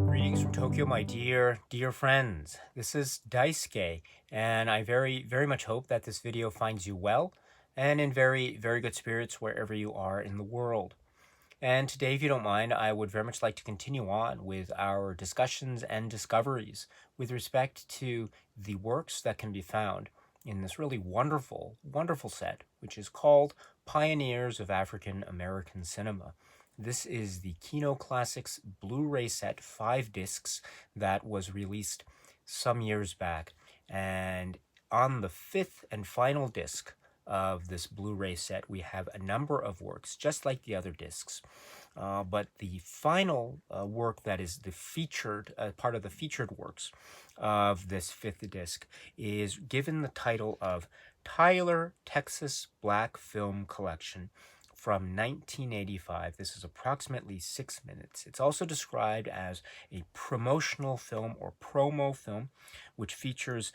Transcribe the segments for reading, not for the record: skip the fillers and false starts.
Greetings from Tokyo, my dear friends. This is Daisuke, and I very much hope that this video finds you well and in very good spirits wherever you are in the world. And today, if you don't mind, I would very much like to continue on with our discussions and discoveries with respect to the works that can be found in this really wonderful set, which is called Pioneers of African American Cinema. This is the Kino Classics Blu-ray set, 5 discs, that was released some years back. And on the 5th and final disc of this Blu-ray set, we have a number of works, just like the other discs. But the final work that is the featured, part of the featured works of this 5th disc is given the title of Tyler Texas Black Film Collection from 1985. This is approximately 6 minutes. It's also described as a promotional film or promo film, which features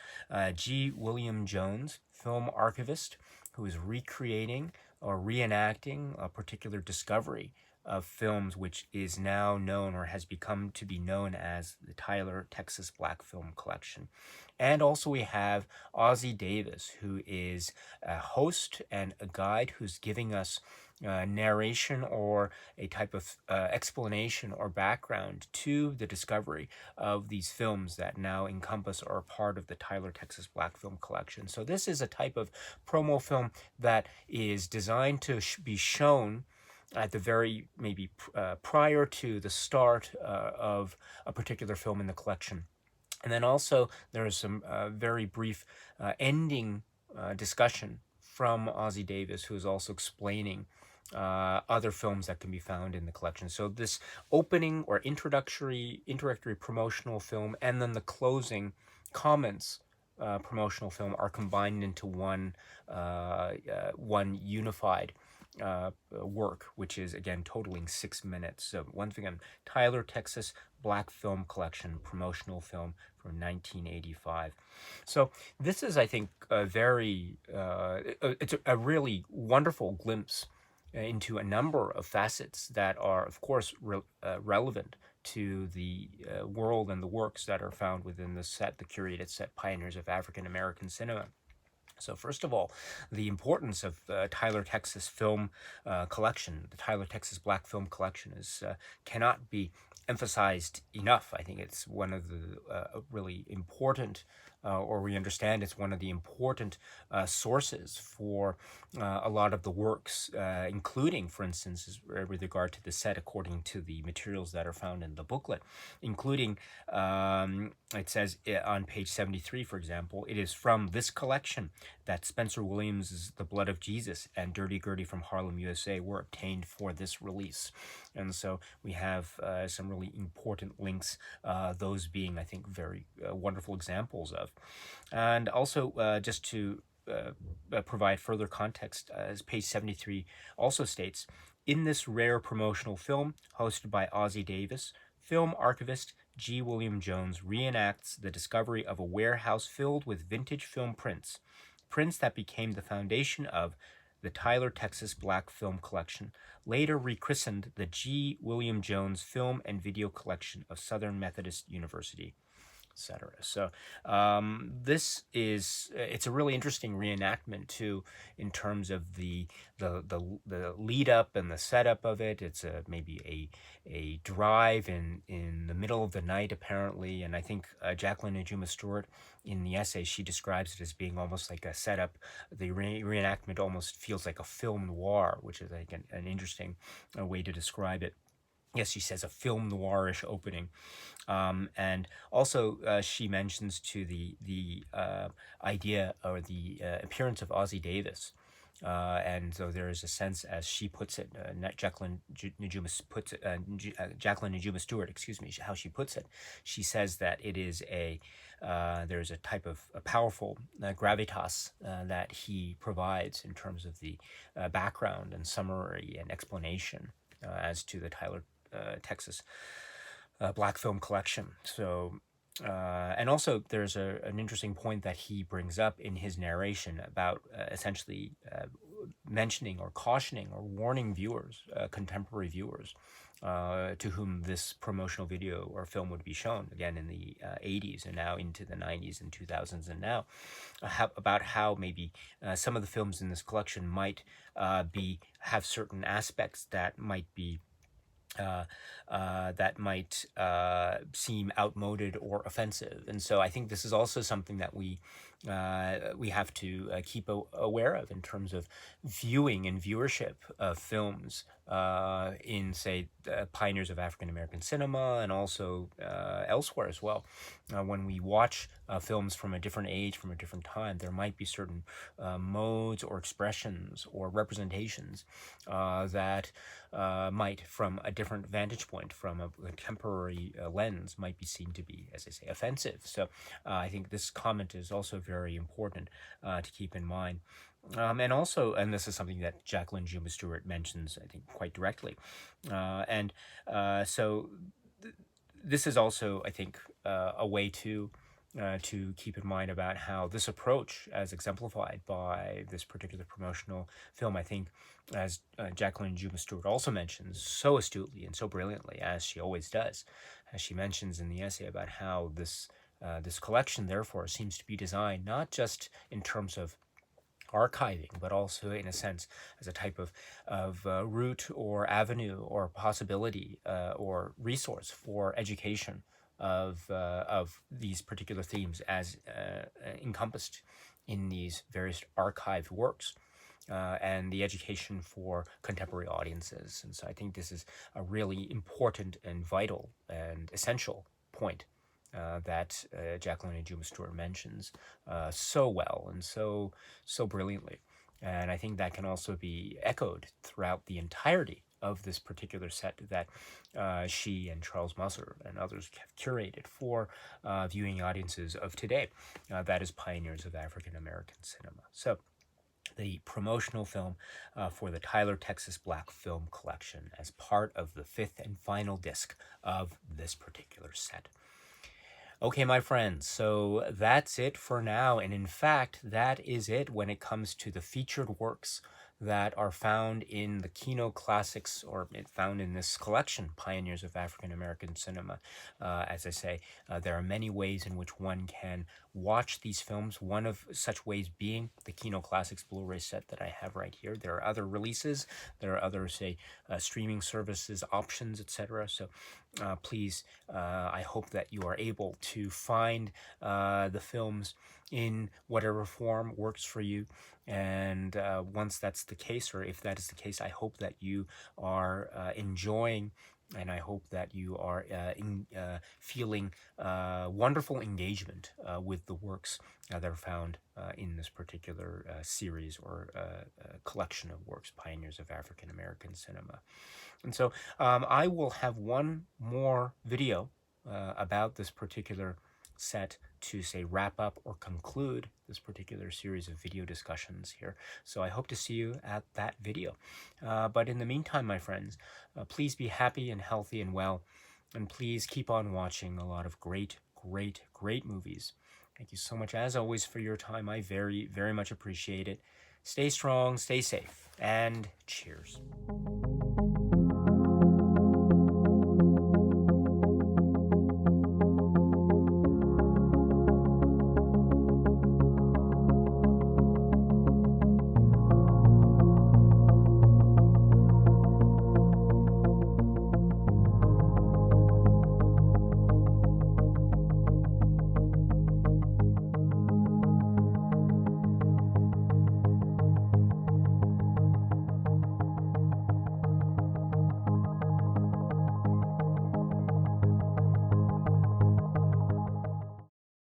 G. William Jones, film archivist, who is recreating or reenacting a particular discovery of films which is now known or has become to be known as the Tyler Texas Black Film Collection. And also we have Ossie Davis, who is a host and a guide who's giving us narration or a type of explanation or background to the discovery of these films that now encompass or are part of the Tyler Texas Black Film Collection. So this is a type of promo film that is designed to be shown at the very, maybe prior to the start of a particular film in the collection. And then also there is some very brief ending discussion from Ossie Davis, who is also explaining other films that can be found in the collection. So this opening or introductory promotional film and then the closing comments promotional film are combined into one unified work, which is again totaling 6 minutes. So once again, Tyler Texas Black Film Collection promotional film from 1985. So this is, I think, it's a really wonderful glimpse into a number of facets that are, of course, relevant to the world and the works that are found within the set, the curated set, Pioneers of African American Cinema. So first of all, the importance of Tyler Texas Film Collection, the Tyler Texas Black Film Collection, is cannot be emphasized enough. I think it's one of the really important, or we understand it's one of the important sources for a lot of the works, including, for instance, with regard to the set, according to the materials that are found in the booklet, including, it says on page 73, for example, it is from this collection that Spencer Williams' The Blood of Jesus and Dirty Gertie from Harlem, USA were obtained for this release. And so we have some really important links, those being, I think, very wonderful examples of. And also, just to provide further context, as page 73 also states, in this rare promotional film, hosted by Ossie Davis, film archivist G. William Jones reenacts the discovery of a warehouse filled with vintage film prints that became the foundation of the Tyler Texas Black Film Collection, later rechristened the G. William Jones Film and Video Collection of Southern Methodist University, etc. So it's a really interesting reenactment too, in terms of the lead up and the setup of it. It's maybe a drive in the middle of the night, apparently, and I think Jacqueline Najuma Stewart, in the essay, she describes it as being almost like a setup. The reenactment almost feels like a film noir, which is, I think, an interesting way to describe it. Yes, she says a film noirish opening. And also, she mentions to the idea or the appearance of Ossie Davis And so there is a sense, as she puts it, Jacqueline Najuma puts it, Jacqueline Najuma Stewart, excuse me, how she puts it. She says that it is there's a type of a powerful gravitas that he provides in terms of the background and summary and explanation as to the Tyler, Texas Black Film Collection. So, and also there's an interesting point that he brings up in his narration about essentially mentioning or cautioning or warning viewers, contemporary viewers, to whom this promotional video or film would be shown, again in the 80s and now into the 90s and 2000s and now, about how maybe some of the films in this collection might have certain aspects that might be seem outmoded or offensive. And so I think this is also something that we have to keep aware of in terms of viewing and viewership of films in, say, pioneers of African American cinema and also elsewhere as well. When we watch films from a different age, from a different time, there might be certain modes or expressions or representations that might, from a different vantage point, from a contemporary lens, might be seen to be, as I say, offensive. So I think this comment is also very important to keep in mind. And also, and this is something that Jacqueline Juma Stewart mentions, I think, quite directly. So this is also, I think, a way to keep in mind about how this approach, as exemplified by this particular promotional film, I think, as Jacqueline Juma Stewart also mentions so astutely and so brilliantly, as she always does, as she mentions in the essay about how this collection, therefore, seems to be designed not just in terms of archiving, but also in a sense as a type of route or avenue or possibility or resource for education of these particular themes as encompassed in these various archived works. And the education for contemporary audiences. And so I think this is a really important and vital and essential point that Jacqueline Juma Stewart mentions so well and so brilliantly. And I think that can also be echoed throughout the entirety of this particular set that she and Charles Musser and others have curated for viewing audiences of today, that is pioneers of African American cinema. So the promotional film for the Tyler, Texas Black Film Collection as part of the fifth and final disc of this particular set. Okay, my friends, so that's it for now. And in fact, that is it when it comes to the featured works that are found in the Kino Classics, or found in this collection, Pioneers of African American Cinema. As I say, there are many ways in which one can watch these films, one of such ways being the Kino Classics Blu-ray set that I have right here. There are other releases, there are other, say, streaming services, options, etc. So please, I hope that you are able to find the films in whatever form works for you. And once that's the case, or if that is the case, I hope that you are enjoying, and I hope that you are feeling wonderful engagement with the works that are found in this particular series or collection of works, Pioneers of African American Cinema. And so I will have one more video about this particular set to, say, wrap up or conclude this particular series of video discussions here. So I hope to see you at that video. But in the meantime, my friends, please be happy and healthy and well, and please keep on watching a lot of great, great, great movies. Thank you so much, as always, for your time. I very, very much appreciate it. Stay strong, stay safe, and cheers.